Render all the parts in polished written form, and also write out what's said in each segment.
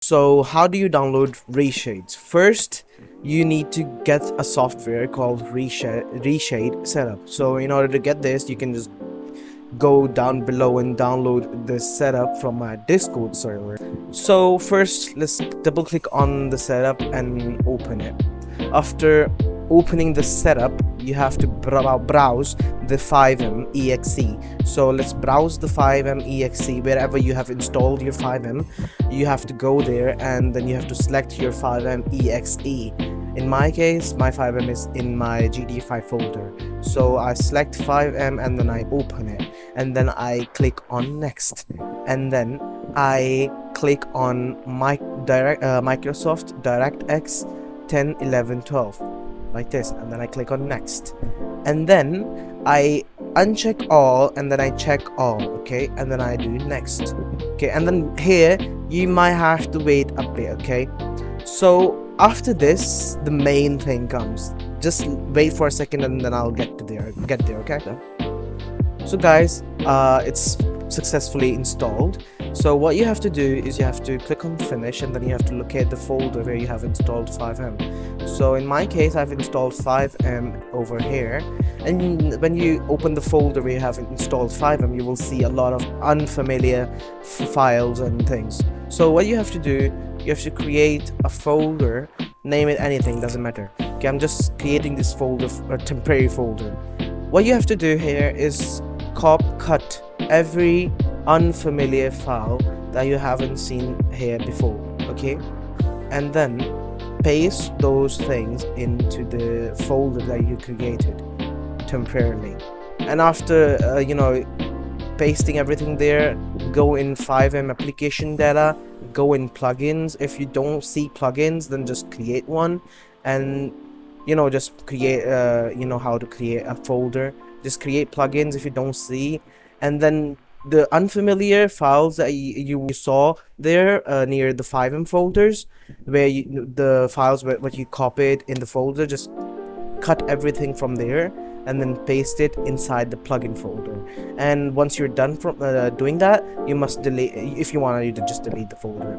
So how do you download Reshade? First, you need to get a software called Reshade Setup. So in order to get this, you can just go down below and download this setup from my Discord server. So first, let's double click on the setup and open it. After opening the setup, you have to browse the FiveM exe. So let's browse the FiveM exe. Wherever you have installed your FiveM, you have to go there and then you have to select your FiveM exe. In my case, my FiveM is in my GTA 5 folder. So I select FiveM and then I open it, and then I click on next, and then I click on Microsoft DirectX 10, 11, 12 like this, and then I click on next, and then I uncheck all and then I check all, okay, and then I do next, okay, and then here you might have to wait a bit, okay. So after this, the main thing comes. Just wait for a second and then I'll get there, okay. So guys, it's successfully installed. So what you have to do is you have to click on finish, and then you have to locate the folder where you have installed FiveM. So in my case, I've installed FiveM over here, and when you open the folder where you have installed FiveM, you will see a lot of unfamiliar files and things. So what you have to do, you have to create a folder, name it anything, doesn't matter. Okay, I'm just creating this folder, a temporary folder. What you have to do here is cut every unfamiliar file that you haven't seen here before, okay, and then paste those things into the folder that you created temporarily. And after pasting everything there, go in FiveM application data, go in plugins. If you don't see plugins, then just create one, and just create how to create a folder. Just create plugins if you don't see, and then the unfamiliar files that you saw there near the FiveM folders, where the files what you copied in the folder, just cut everything from there and then paste it inside the plugin folder. And once you're done from doing that, you must delete. If you want, you to just delete the folder.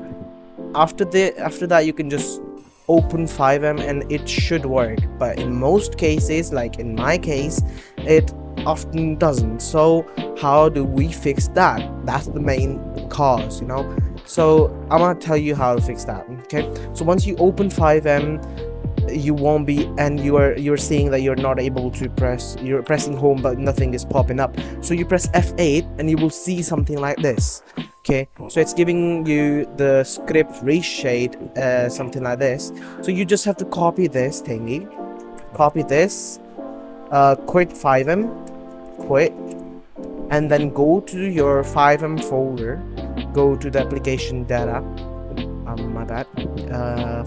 After that, you can just open FiveM and it should work, but in most cases, like in my case, it often doesn't. So how do we fix that? That's the main cause, so I'm gonna tell you how to fix that. Okay, so once you open FiveM, you won't be, and you're seeing that you're not able to you're pressing home but nothing is popping up. So you press F8 and you will see something like this. Okay, so it's giving you the script Reshade, something like this. So you just have to copy this thingy, quit FiveM, quit, and then go to your FiveM folder, go to the application data,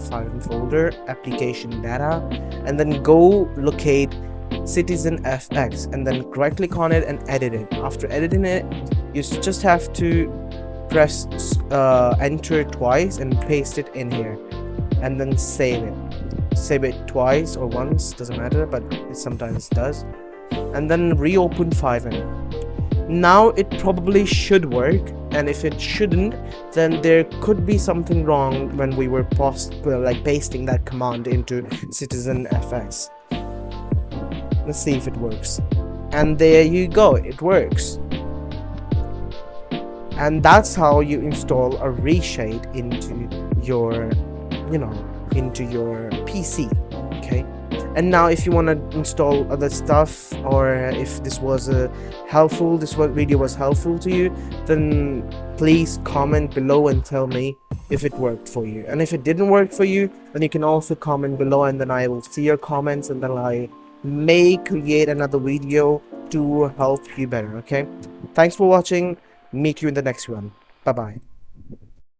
FiveM folder, application data, and then go locate Citizen FX, and then right click on it and edit it. After editing it, you just have to press enter twice and paste it in here, and then save it twice or once, doesn't matter, but it sometimes does, and then reopen FiveM. Now it probably should work, and if it shouldn't, then there could be something wrong when we were pasting that command into Citizen FX. Let's see if it works. And there you go, it works. And that's how you install a Reshade into your PC. Okay, and now if you want to install other stuff, or if this video was helpful to you, then please comment below and tell me if it worked for you. And if it didn't work for you, then you can also comment below, and then I will see your comments, and then I may create another video to help you better. Okay, thanks for watching. Meet you in the next one. Bye bye.